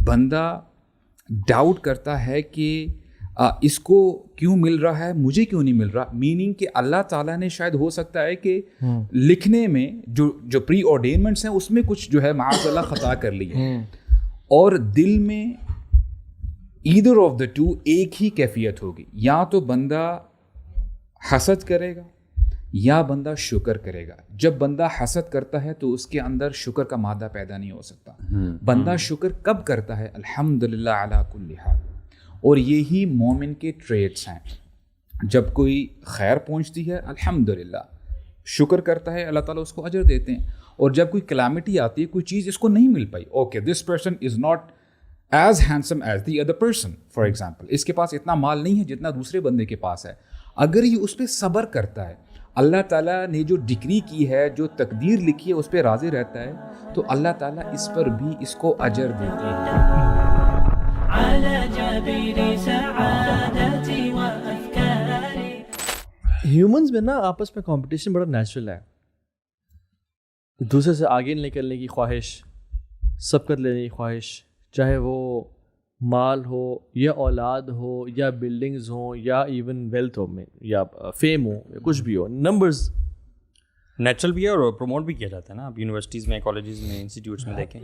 بندہ ڈاؤٹ کرتا ہے کہ اس کو کیوں مل رہا ہے, مجھے کیوں نہیں مل رہا, میننگ کہ اللہ تعالیٰ نے شاید ہو سکتا ہے کہ لکھنے میں جو پری آرڈینمنٹس ہیں اس میں کچھ جو ہے معاذ اللہ خطا کر لی ہے, اور دل میں ایدر آف دا ٹو ایک ہی کیفیت ہوگی, یا تو بندہ حسد کرے گا یا بندہ شکر کرے گا. جب بندہ حسد کرتا ہے تو اس کے اندر شکر کا مادہ پیدا نہیں ہو سکتا. بندہ شکر کب کرتا ہے؟ الحمدللہ علی کل حال. اور یہی مومن کے ٹریٹس ہیں. جب کوئی خیر پہنچتی ہے الحمدللہ شکر کرتا ہے, اللہ تعالیٰ اس کو اجر دیتے ہیں. اور جب کوئی کلامٹی آتی ہے, کوئی چیز اس کو نہیں مل پائی, okay this person is not as handsome as the other person, for example اس کے پاس اتنا مال نہیں ہے جتنا دوسرے بندے کے پاس ہے. اگر یہ اس پہ صبر کرتا ہے, اللہ تعالیٰ نے جو ڈگری کی ہے, جو تقدیر لکھی ہے اس پہ راضی رہتا ہے, تو اللہ تعالیٰ اس پر بھی اس کو اجر دیتے ہیں. ہیومنز میں نا آپس میں کمپٹیشن بڑا نیچرل ہے. دوسرے سے آگے نکلنے کی خواہش, سبقت لینے کی خواہش, چاہے وہ مال ہو یا اولاد ہو یا بلڈنگز ہوں یا ایون ویلتھ ہو میں یا فیم ہو یا کچھ بھی ہو, نمبرز نیچرل بھی ہے اور پروموٹ بھی کیا جاتا ہے نا. آپ یونیورسٹیز میں, کالجز میں, انسٹیٹیوٹس میں دیکھیں,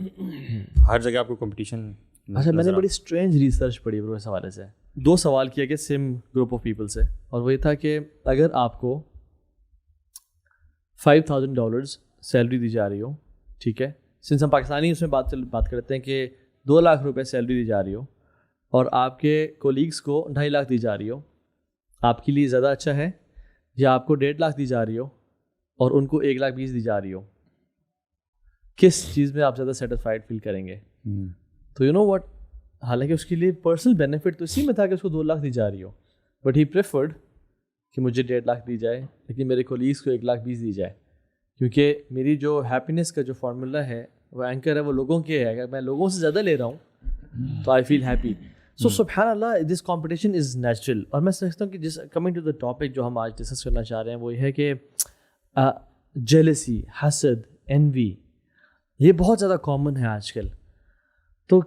ہر جگہ آپ کو کمپٹیشن. اچھا, میں نے بڑی اسٹرینج ریسرچ پڑھی اس حوالے سے. 2 سوال کیا گیا سیم گروپ آف پیپل سے, اور وہ یہ تھا کہ اگر آپ کو $5,000 سیلری دی جا رہی ہو, ٹھیک ہے, سنس ہم پاکستانی اس میں بات کرتے ہیں کہ 2 لاکھ روپے سیلری دی جا رہی ہو اور آپ کے کولیگس کو 2.5 لاکھ دی جا رہی ہو, آپ کے لیے زیادہ اچھا ہے یا آپ کو 1.5 لاکھ دی جا رہی ہو اور ان کو 1,20,000 دی جا رہی ہو, کس چیز میں آپ زیادہ سیٹسفائڈ فیل کریں گے؟ تو یو نو واٹ, حالانکہ اس کے لیے پرسنل بینیفٹ تو اسی میں تھا کہ اس کو 2 لاکھ دی جا رہی ہو, بٹ ہی پریفرڈ کہ مجھے 1.5 لاکھ دی جائے لیکن میرے کولیگس کو 1,20,000 دی جائے, کیونکہ میری جو ہیپینس کا جو فارمولا ہے, وہ اینکر ہے, وہ لوگوں کے ہے. اگر میں لوگوں سے زیادہ لے رہا ہوں تو آئی فیل ہیپی. سو سبحان اللہ, دس کمپٹیشن از نیچرل. اور میں سمجھتا ہوں کہ جس کمنگ ٹو دا ٹاپک جو ہم آج ڈسکس کرنا چاہ رہے ہیں وہ یہ ہے کہ جیلسی, حسد, انوی, یہ بہت زیادہ کامن ہے آج کل. تو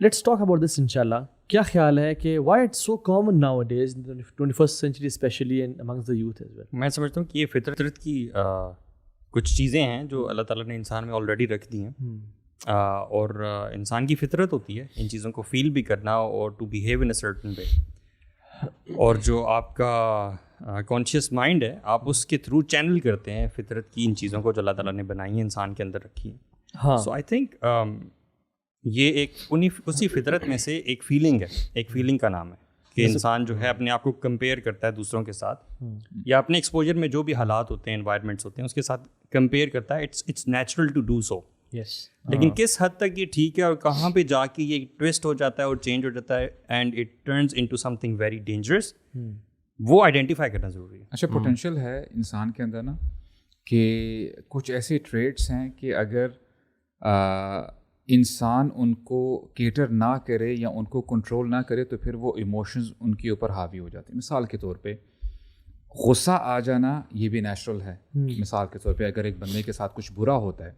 لیٹس ٹاک اباؤٹ دس انشاءاللہ. کیا خیال ہے کہ why it's so common nowadays in 21st century especially amongst the youth as well? میں سمجھتا ہوں کہ یہ فطرت کی کچھ چیزیں ہیں جو اللہ تعالیٰ نے انسان میں آلریڈی رکھ دی ہیں, اور انسان کی فطرت ہوتی ہے ان چیزوں کو فیل بھی کرنا اور to behave in a certain way. اور جو آپ کا کانشیس مائنڈ ہے, آپ اس کے تھرو چینل کرتے ہیں فطرت کی ان چیزوں کو جو اللہ تعالیٰ نے بنائی ہیں, انسان کے اندر رکھی ہیں. ہاں, سو آئی تھنک یہ ایک اسی فطرت میں سے ایک فیلنگ ہے, ایک فیلنگ کا نام ہے کہ انسان جو ہے اپنے آپ کو کمپیئر کرتا ہے دوسروں کے ساتھ, یا اپنے ایکسپوجر میں جو بھی حالات ہوتے ہیں, انوائرمنٹس ہوتے ہیں, اس کے ساتھ کمپیئر کرتا ہے. It's natural to do so. لیکن کس حد تک یہ ٹھیک ہے اور کہاں پہ جا کے یہ ٹویسٹ ہو جاتا ہے اور چینج ہو جاتا ہے and it turns into some thing very dangerous, وہ آئیڈینٹیفائی کرنا ضروری ہے. اچھا, پوٹینشیل ہے انسان کے اندر نا کہ کچھ ایسے ٹریٹس ہیں کہ اگر انسان ان کو کیٹر نہ کرے یا ان کو کنٹرول نہ کرے تو پھر وہ ایموشنز ان کے اوپر حاوی ہو جاتے ہیں. مثال کے طور پہ غصہ آ جانا یہ بھی نیچرل ہے. مثال کے طور پہ اگر ایک بندے کے ساتھ کچھ برا ہوتا ہے,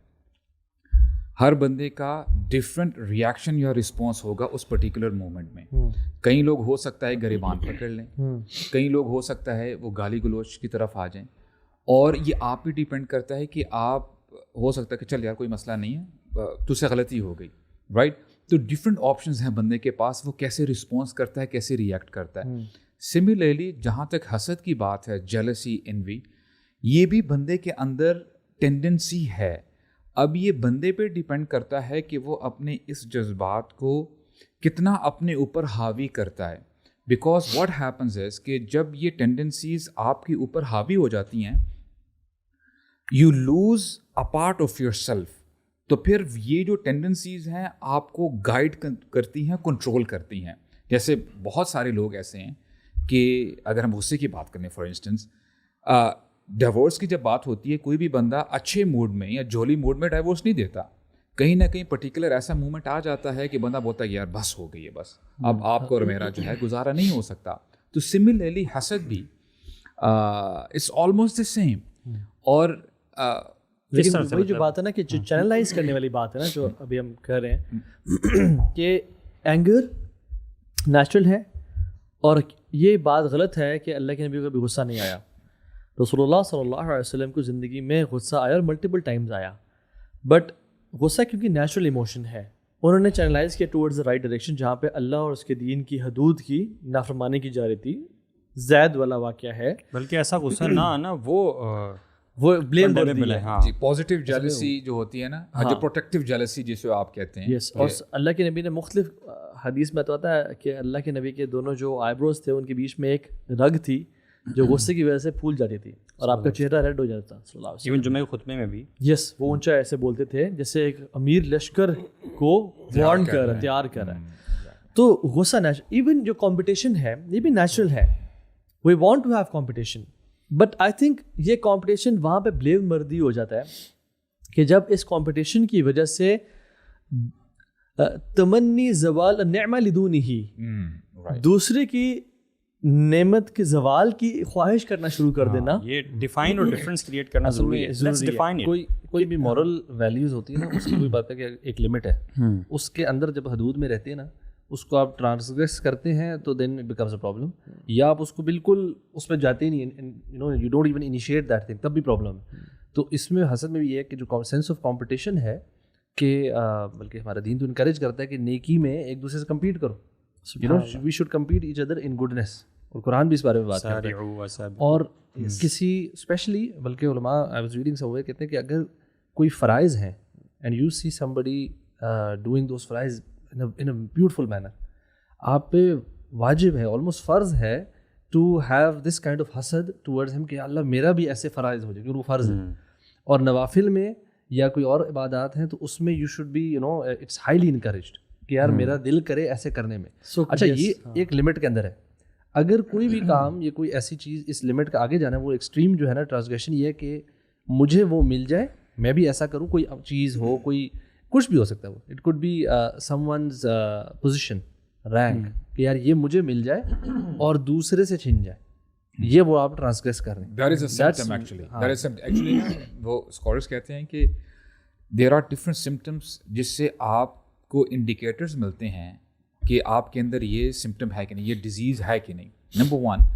ہر بندے کا ڈفرینٹ ریئیکشن یا رسپانس ہوگا اس پرٹیکولر مومنٹ میں. کئی لوگ ہو سکتا ہے گریبان پکڑ لیں, کئی لوگ ہو سکتا ہے وہ گالی گلوچ کی طرف آ جائیں, اور یہ آپ پہ ڈیپینڈ کرتا ہے کہ آپ, ہو سکتا ہے کہ چل یار کوئی مسئلہ نہیں ہے, تو سے غلطی ہو گئی, رائٹ. تو ڈفرینٹ آپشنز ہیں بندے کے پاس, وہ کیسے رسپانس کرتا ہے, کیسے ریئیکٹ کرتا ہے. سملرلی جہاں تک حسد کی بات ہے, جیلسی, انوی, یہ بھی بندے کے اندر ٹینڈنسی ہے. اب یہ بندے پہ ڈیپینڈ کرتا ہے کہ وہ اپنے اس جذبات کو کتنا اپنے اوپر حاوی کرتا ہے. بیکاز واٹ ہیپنز از کہ جب یہ ٹینڈنسیز آپ کے اوپر حاوی ہو جاتی ہیں, you lose a part of your self. تو پھر یہ جو ٹینڈنسیز ہیں آپ کو گائیڈ کرتی ہیں, کنٹرول کرتی ہیں. جیسے بہت سارے لوگ ایسے ہیں کہ اگر ہم غصے کی بات کریں, فار انسٹنس ڈیورس کی جب بات ہوتی ہے, کوئی بھی بندہ اچھے موڈ میں یا جولی موڈ میں ڈیورس نہیں دیتا. کہیں نہ کہیں پرٹیکولر ایسا مومنٹ آ جاتا ہے کہ بندہ بولتا ہے یار بس ہو گئی ہے, بس اب آپ کو اور میرا جو ہے گزارا نہیں ہو سکتا. تو سملرلی حسد بھی اٹس آلموسٹ دا سیم. اور لیکن وہی جو بات ہے نا کہ جو چینلائز کرنے والی بات ہے نا جو ابھی ہم کہہ رہے ہیں کہ اینگر نیچرل ہے، اور یہ بات غلط ہے کہ اللہ کے نبی کو کبھی غصہ نہیں آیا. رسول اللہ صلی اللہ علیہ وسلم کو زندگی میں غصہ آیا اور ملٹیپل ٹائمز آیا، بٹ غصہ کیونکہ نیچرل ایموشن ہے انہوں نے چینلائز کیا ٹورڈز دا رائٹ ڈائریکشن جہاں پہ اللہ اور اس کے دین کی حدود کی نافرمانی کی جا رہی تھی. زید والا واقعہ ہے، بلکہ ایسا غصہ نہ آنا وہ بلیم ہے. ہاں جی پازیٹیو جیلسی جو ہوتی ہے نا، جو پروٹیکٹیو جیلسی جسے آپ کہتے ہیں. یس، اور اللہ کے نبی نے مختلف حدیث میں تو آتا ہے کہ اللہ کے نبی کے دونوں جو آئی بروز تھے ان کے بیچ میں ایک رگ تھی جو غصے کی وجہ سے پھول جاتی تھی اور آپ کا چہرہ ریڈ ہو جاتا صلی اللہ علیہ وسلم. ایون جمعہ کے خطبے میں بھی یس، وہ اونچا ایسے بولتے تھے جیسے ایک امیر لشکر کو وارن کر رہا ہے، تیار کر رہا ہے. تو غصہ نیچرل، ایون جو کمپٹیشن ہے یہ بھی نیچرل ہے. We want to have competition, but I think یہ کمپٹیشن وہاں پہ بلیو مردی ہو جاتا ہے کہ جب اس کمپٹیشن کی وجہ سے تمنی زوال نعمہ لدونی ہی، دوسرے کی نعمت کے زوال کی خواہش کرنا شروع کر دینا. یہ ڈیفائن اور ڈفرینس کریٹ کرنا ضروری ہے. کوئی بھی مورل ویلیوز ہوتی ہے نا اس کی کوئی بات ہے کہ ایک لمٹ ہے، اس کے اندر جب حدود میں رہتے ہیں نا اس کو آپ ٹرانسگریس کرتے ہیں تو then it becomes a problem, یا آپ اس کو بالکل اس پہ جاتے ہی نہیں، you don't even initiate that thing, تب بھی پرابلم ہے. تو اس میں حسد میں بھی یہ ہے کہ جو سینس آف کمپٹیشن ہے کہ بلکہ ہمارا دین تو انکریج کرتا ہے کہ نیکی میں ایک دوسرے سے کمپیٹ کرو. We should compete each other in goodness, اور قرآن بھی اس بارے میں بات کرتا ہے. اور کسی اسپیشلی بلکہ علماء I was reading somewhere کہتے ہیں کہ اگر کوئی فرائض ہیں and you see somebody doing those فرائض in a beautiful manner، آپ پہ واجب ہے، آلموسٹ فرض ہے to have this kind of حسد ٹورڈز ہم کہ اللہ میرا بھی ایسے فرائض ہو جائے کیونکہ وہ فرض ہے. اور نوافل میں یا کوئی اور عبادات ہیں تو اس میں you should be it's highly encouraged کہ یار میرا دل کرے ایسے کرنے میں. اچھا یہ ایک لمٹ کے اندر ہے. اگر کوئی بھی کام یا کوئی ایسی چیز اس لمٹ کا آگے جانا ہے، وہ ایکسٹریم جو ہے نا ٹرانسگریشن، یہ ہے کہ مجھے وہ مل جائے، میں بھی ایسا کروں، کوئی چیز ہو، کوئی کچھ بھی ہو سکتا ہے، وہ it could be someone's position, rank, کہ یار یہ مجھے مل جائے اور دوسرے سے چھن جائے، یہ وہ آپ ٹرانسگریس کر رہے ہیں. That is a symptom actually وہ اسکالرس کہتے ہیں کہ دیر آر ڈفرنٹ سمپٹمس جس سے آپ کو انڈیکیٹرز ملتے ہیں کہ آپ کے اندر یہ سمپٹم ہے کہ نہیں، یہ ڈیزیز ہے کہ نہیں. Number 1،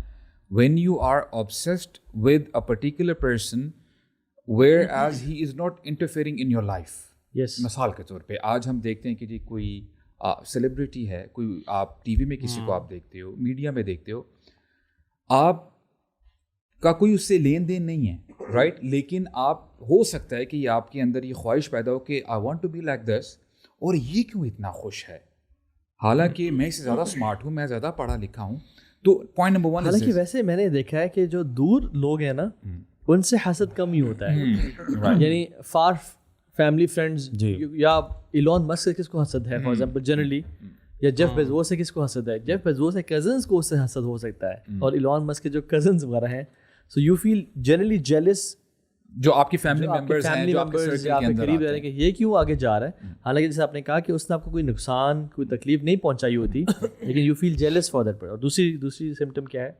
when you are obsessed with a particular person whereas he is not interfering in your life. مثال کے طور پہ آج ہم دیکھتے ہیں کہ جی کوئی سیلیبریٹی ہے، کوئی آپ ٹی وی میں کسی کو آپ دیکھتے ہو، میڈیا میں دیکھتے ہو، آپ کا کوئی اس سے لین دین نہیں ہے، رائٹ، لیکن آپ ہو سکتا ہے کہ یہ آپ کے اندر یہ خواہش پیدا ہو کہ I want to be like this, اور یہ کیوں اتنا خوش ہے حالانکہ میں اس سے زیادہ اسمارٹ ہوں، میں زیادہ پڑھا لکھا ہوں. تو پوائنٹ نمبر 1، حالانکہ ویسے میں نے دیکھا ہے کہ جو دور لوگ ہیں نا ان سے حسد کم ہی ہوتا ہے. یعنی فار فیملی فرینڈز، یا ایلون مسک سے کس کو حسد ہے فار ایگزامپل جنرلی، یا جیف بیزوس سے کس کو حسد ہے؟ جیف بیزوس کے کزنس کو اس سے حسد ہو سکتا ہے، اور ایلون مسک کے جو کزنس وغیرہ ہیں، so you feel generally jealous, جو آپ کی فیملی ممبرز ہیں، جو آپ کے سرکل کے اندر قریب رہ رہے ہیں کہ یہ کیوں آگے جا رہا ہے، حالانکہ جیسے آپ نے کہا کہ اس نے آپ کو کوئی نقصان، کوئی تکلیف نہیں پہنچائی ہوتی، لیکن you feel jealous for that. اور دوسری سمپٹم کیا ہے؟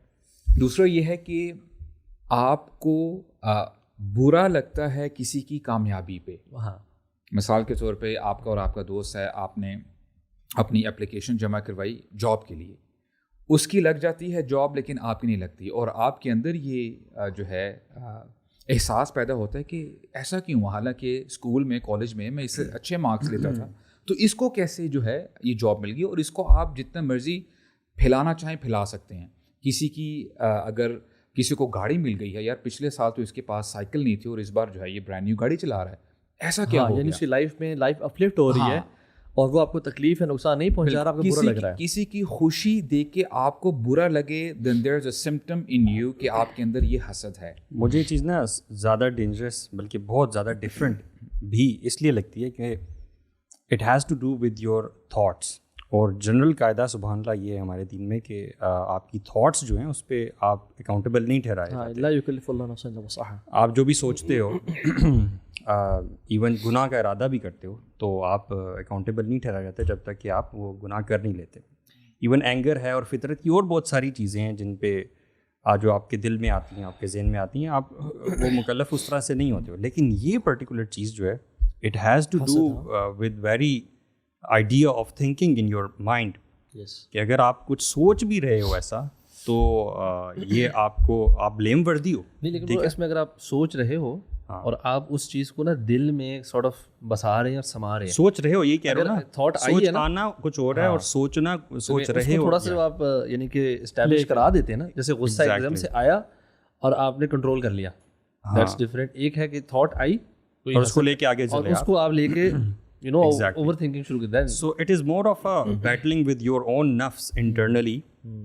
دوسرا یہ ہے کہ آپ کو برا لگتا ہے کسی کی کامیابی پہ. ہاں، مثال کے طور پہ آپ کا اور آپ کا دوست ہے، آپ نے اپنی اپلیکیشن جمع کروائی جاب کے لیے، اس کی لگ جاتی ہے جاب لیکن آپ کی نہیں لگتی، اور آپ کے اندر یہ جو ہے احساس پیدا ہوتا ہے کہ ایسا کیوں، حالانکہ اسکول میں کالج میں میں اس سے اچھے مارکس لیتا تھا، تو اس کو کیسے جو ہے یہ جاب مل گئی. اور اس کو آپ جتنا مرضی پھیلانا چاہیں پھیلا سکتے ہیں. کسی کی اگر کسی کو گاڑی مل گئی ہے، یار پچھلے سال تو اس کے پاس سائیکل نہیں تھی اور اس بار جو ہے یہ برانڈ نیو گاڑی چلا رہا ہے، ایسا کیا ہو گیا؟ یعنی اس کی لائف میں لائف اپلفٹ ہو رہی ہے اور وہ آپ کو تکلیف ہے، نقصان نہیں پہنچا رہا، آپ کو برا لگ رہا ہے. کسی کی خوشی دیکھ کے آپ کو برا لگے، then there is a symptom in you کہ آپ کے اندر یہ حسد ہے. مجھے یہ چیز نا زیادہ ڈینجرس بلکہ بہت زیادہ ڈفرینٹ بھی اس لیے لگتی ہے کہ it has to do with your thoughts. اور جنرل قاعدہ سبحان اللہ یہ ہے ہمارے دین میں کہ آپ کی تھاٹس جو ہیں اس پہ آپ اکاؤنٹیبل نہیں ٹھہرائے جاتے. لا یکلف اللہ نفسا الا وسعها. آپ جو بھی سوچتے ہو، ایون گناہ کا ارادہ بھی کرتے ہو، تو آپ اکاؤنٹیبل نہیں ٹھہرائے جاتے جب تک کہ آپ وہ گناہ کر نہیں لیتے. ایون اینگر ہے اور فطرت کی اور بہت ساری چیزیں ہیں جن پہ جو آپ کے دل میں آتی ہیں, آپ کے ذہن میں آتی ہیں, آپ وہ مکلف اس طرح سے نہیں ہوتے ہو. لیکن یہ پرٹیکولر چیز جو ہے it has to do with very idea of thinking in your mind, کہ اگر آپ کچھ سوچ بھی رہے ہو ایسا تو یہ آپ بلیم وردی ہو. نہیں, لیکن اس میں اگر آپ سوچ رہے ہو اور آپ اس چیز کو نا دل میں سارٹ آف بسا رہے ہیں اور سما رہے ہیں, سوچ رہے ہو, یہ کہہ رہے ہو نا, تھاٹ آئی ہے نا, آنا کچھ اور ہے اور سوچنا سوچ رہے ہو, تھوڑا سا آپ یعنی کہ اسٹیبلش کرا دیتے ہیں نا, جیسے غصہ ایک دم سے آیا اور آپ نے کنٹرول کر لیا, دیٹس ڈفرینٹ. ایک ہے کہ تھاٹ آئی اور اس کو لے کے آگے چلے, اس کو آپ لے کے یو نو اوور تھنکنگ شروع کر دیں. So it is more of a battling with your own نفس انٹرنلی,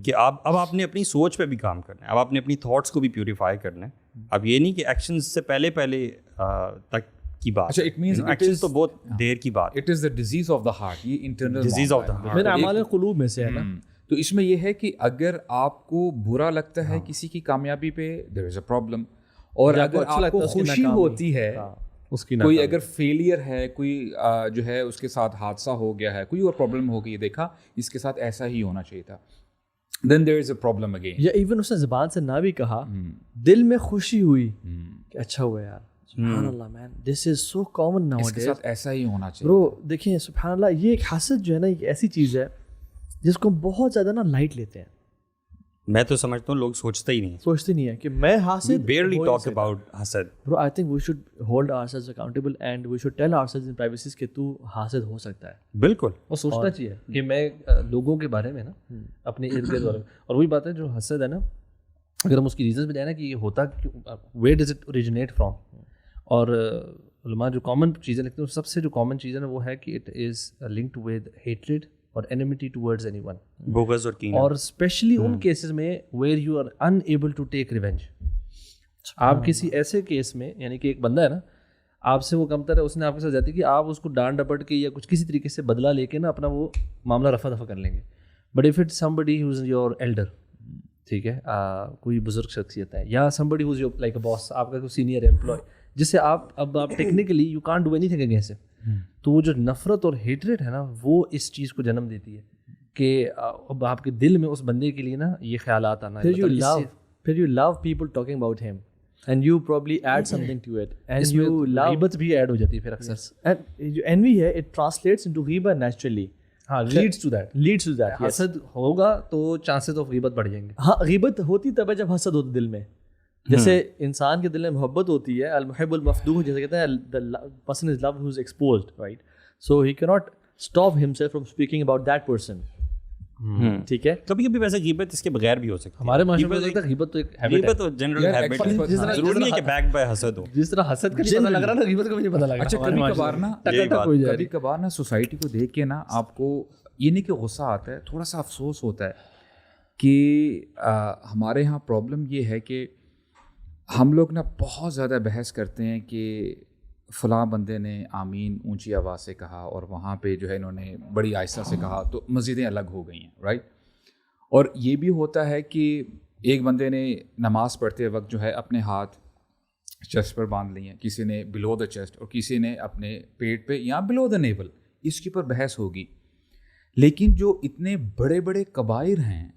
کہ اب آپ نے اپنی سوچ پہ بھی کام کرنا ہے, اب آپ نے اپنی تھاٹس کو بھی پیوریفائی کرنا ہے. اب یہ نہیں کہ ایکشنز سے پہلے تک کی بات, اچھا, اٹ مینس ایکشنز تو بہت دیر کی بات, it is the disease of the heart, یہ internal disease of the heart, میرا اعمال قلوب میں سے ہے نا. تو اس میں یہ ہے کہ اگر آپ کو برا لگتا ہے کسی کی کامیابی پہ, دیر از اے پرابلم. اور اگر آپ کو خوشی ہوتی ہے اس کی, کوئی اگر فیلئر ہے, کوئی جو ہے اس کے ساتھ حادثہ ہو گیا ہے, کوئی اور پرابلم ہو گئی, دیکھا اس کے ساتھ ایسا ہی ہونا چاہیے تھا, then there is a problem again. یا ایون اس نے زبان سے نہ بھی کہا, دل میں خوشی ہوئی کہ اچھا ہوا یار, سبحان اللہ مین, دس از سو کامن ناؤ اس کے ساتھ ایسا ہی ہونا چاہیے. برو دیکھیں سبحان اللہ, یہ ایک حسد جو ہے نا, ایک ایسی چیز ہے جس کو ہم بہت زیادہ نا لائٹ لیتے ہیں. میں تو سمجھتا ہوں لوگ سوچتے ہی نہیں, سوچتے نہیں ہیں کہ میں حاسد. barely talk about حسد. Bro, I think we should hold ourselves accountable and we should tell ourselves in privacy کہ تو حاسد ہو سکتا ہے. بالکل, اور سوچنا چاہیے کہ میں لوگوں کے بارے میں نا, اپنے ارد گرد والے, اور وہی بات ہے جو حسد ہے نا, اگر ہم اس کی ریزنس بتائیں نا کہ یہ ہوتا where does it originate from, اور علماء جو کامن چیزیں لکھتے ہیں, سب سے جو کامن چیز ہے نا وہ ہے کہ it is linked with hatred اور enmity towards anyone, بغض اور کینہ, اور اسپیشلی ان کیسز میں where you are unable to take revenge. آپ کسی ایسے کیس میں, یعنی کہ ایک بندہ ہے نا آپ سے وہ کمتر ہے, اس نے آپ کے ساتھ جاتی کہ آپ اس کو ڈانٹ ڈپٹ کے یا کچھ کسی طریقے سے بدلہ لے کے نا اپنا وہ معاملہ رفع دفع کر لیں گے. But if it somebody who is your elder, ٹھیک ہے, کوئی بزرگ شخصیت ہے, یا somebody who is your like a boss, آپ کا کوئی سینئر امپلائی جس سے آپ technically you can't do any thing against, تو وہ جو نفرت اور ہیٹریٹ ہے نا, وہ اس چیز کو جنم دیتی ہے کہ اب آپ کے دل میں اس بندے کے لیے نا یہ خیالات آنا. پھر you love people talking about him and you probably add something to it, and you love غیبت بھی ایڈ ہو جاتی ہے پھر اکثر, and جو envy ہے it translates into غیبت naturally. ہاں, leads to that. حسد ہوگا تو چانسز آف غیبت بڑھ جائیں گے. ہاں, غیبت ہوتی تب ہے جب حسد ہوتا دل میں. جیسے انسان کے دل میں محبت ہوتی ہے, المحب المفدوح جیسے کہتے ہیں, the person is loved who is exposed, right? So he cannot stop himself from speaking about that person. ٹھیک ہے, کبھی کبھی ویسے غیبت اس کے بغیر بھی ہو سکتی ہے. ہمارے معاشرے میں غیبت تو ایک غیبت تو جنرل ہیبٹ ہے, ضروری نہیں ہے کہ بیک بائی حسد ہو. جس طرح حسد کا پتہ لگ رہا نا, غیبت کا بھی نہیں پتہ لگ رہا. اچھا, کبھی کبھار نا سوسائٹی کو دیکھ کے نا آپ کو یہ نہیں کہ غصہ آتا ہے, تھوڑا سا افسوس ہوتا ہے کہ ہمارے یہاں پرابلم یہ ہے کہ ہم لوگ نا بہت زیادہ بحث کرتے ہیں کہ فلاں بندے نے آمین اونچی آواز سے کہا اور وہاں پہ جو ہے انہوں نے بڑی آہستہ سے کہا تو مسجدیں الگ ہو گئی ہیں, رائٹ. اور یہ بھی ہوتا ہے کہ ایک بندے نے نماز پڑھتے وقت جو ہے اپنے ہاتھ چیسٹ پر باندھ لیے ہیں, کسی نے بلو دا چیسٹ اور کسی نے اپنے پیٹ پہ یا بلو دا نیول, اس کے اوپر بحث ہوگی. لیکن جو اتنے بڑے بڑے کبائر ہیں,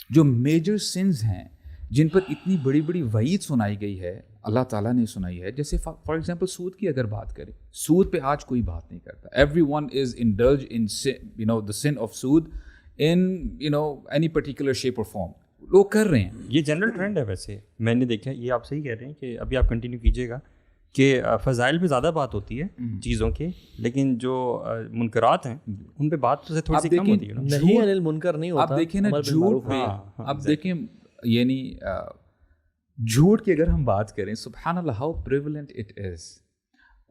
جو میجر سنز ہیں, جن پر اتنی بڑی بڑی وعید سنائی گئی ہے, اللہ تعالیٰ نے سنائی ہے, جیسے فار ایگزامپل سود کی اگر بات کریں, سود پہ آج کوئی بات نہیں کرتا. Every one is indulge in the sin of سود in any particular shape or form. لوگ کر رہے ہیں, یہ جنرل ٹرینڈ ہے. ویسے میں نے دیکھا, یہ آپ صحیح کہہ رہے ہیں کہ ابھی آپ کنٹینیو کیجیے گا کہ فضائل پہ زیادہ بات ہوتی ہے چیزوں کے, لیکن جو منکرات ہیں ان پہ بات تو تھوڑی سی کم ہوتی ہے. نہیں انل منکر نہیں ہوتا. آپ دیکھیں نا جھوٹ پہ, آپ دیکھیں یعنی جھوٹ کی اگر ہم بات کریں, سبحان اللہ ہاؤ پریولنٹ اٹ از.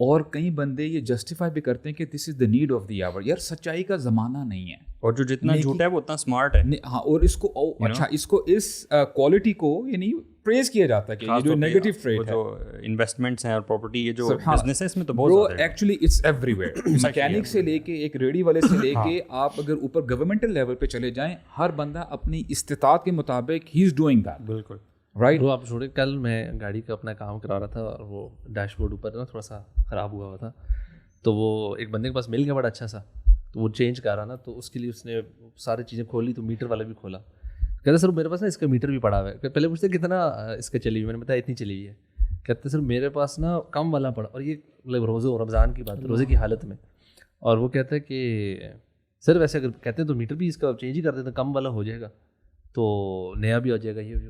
اور کئی بندے یہ جسٹیفائی بھی کرتے ہیں کہ دس از دا نیڈ آف دی آور. یار سچائی کا زمانہ نہیں ہے, اور جو جتنا جھوٹا ہے وہ اتنا اسمارٹ ہے. ہاں, اور اس کو اچھا, اس کو اس کوالٹی کو یعنی پریز کیا جاتا ہے کہ یہ جو نیگیٹو ٹریٹ ہے, جو انویسٹمنٹس ہیں اور پراپرٹی, یہ جو بزنس ہے اس میں تو بہت زیادہ ہے. Actually it's everywhere. Mechanic سے لے کے ایک ریڈی والے سے لے کے آپ اگر اوپر گورنمنٹل لیول پہ چلے جائیں, ہر بندہ اپنی استطاعت کے مطابق ہی از ڈوئنگ دیٹ. بالکل رائٹ. وہ آپ چھوڑے, کل میں گاڑی کا اپنا کام کرا رہا تھا اور وہ ڈیش بورڈ اوپر نا تھوڑا سا خراب ہوا تھا, تو وہ ایک بندے کے پاس مل گیا بڑا اچھا سا, تو وہ چینج کر رہا نا, تو اس کے لیے اس نے ساری چیزیں کھولی, تو میٹر والا بھی کھولا, کہتے سر میرے پاس نا اس کا میٹر بھی پڑا ہوا ہے. پہلے پوچھتے کتنا اس کا چلی ہوئی, میں نے بتایا اتنی چلی ہوئی ہے. کہتے سر میرے پاس نا کم والا پڑا, اور یہ مطلب رمضان کی بات, روزے کی حالت میں. اور وہ کہتا ہے کہ سر ویسے اگر کہتے ہیں تو میٹر بھی اس کا چینج ہی کر دیتے ہیں, کم والا ہو جائے گا تو نیا بھی ہو جائے گا. یہ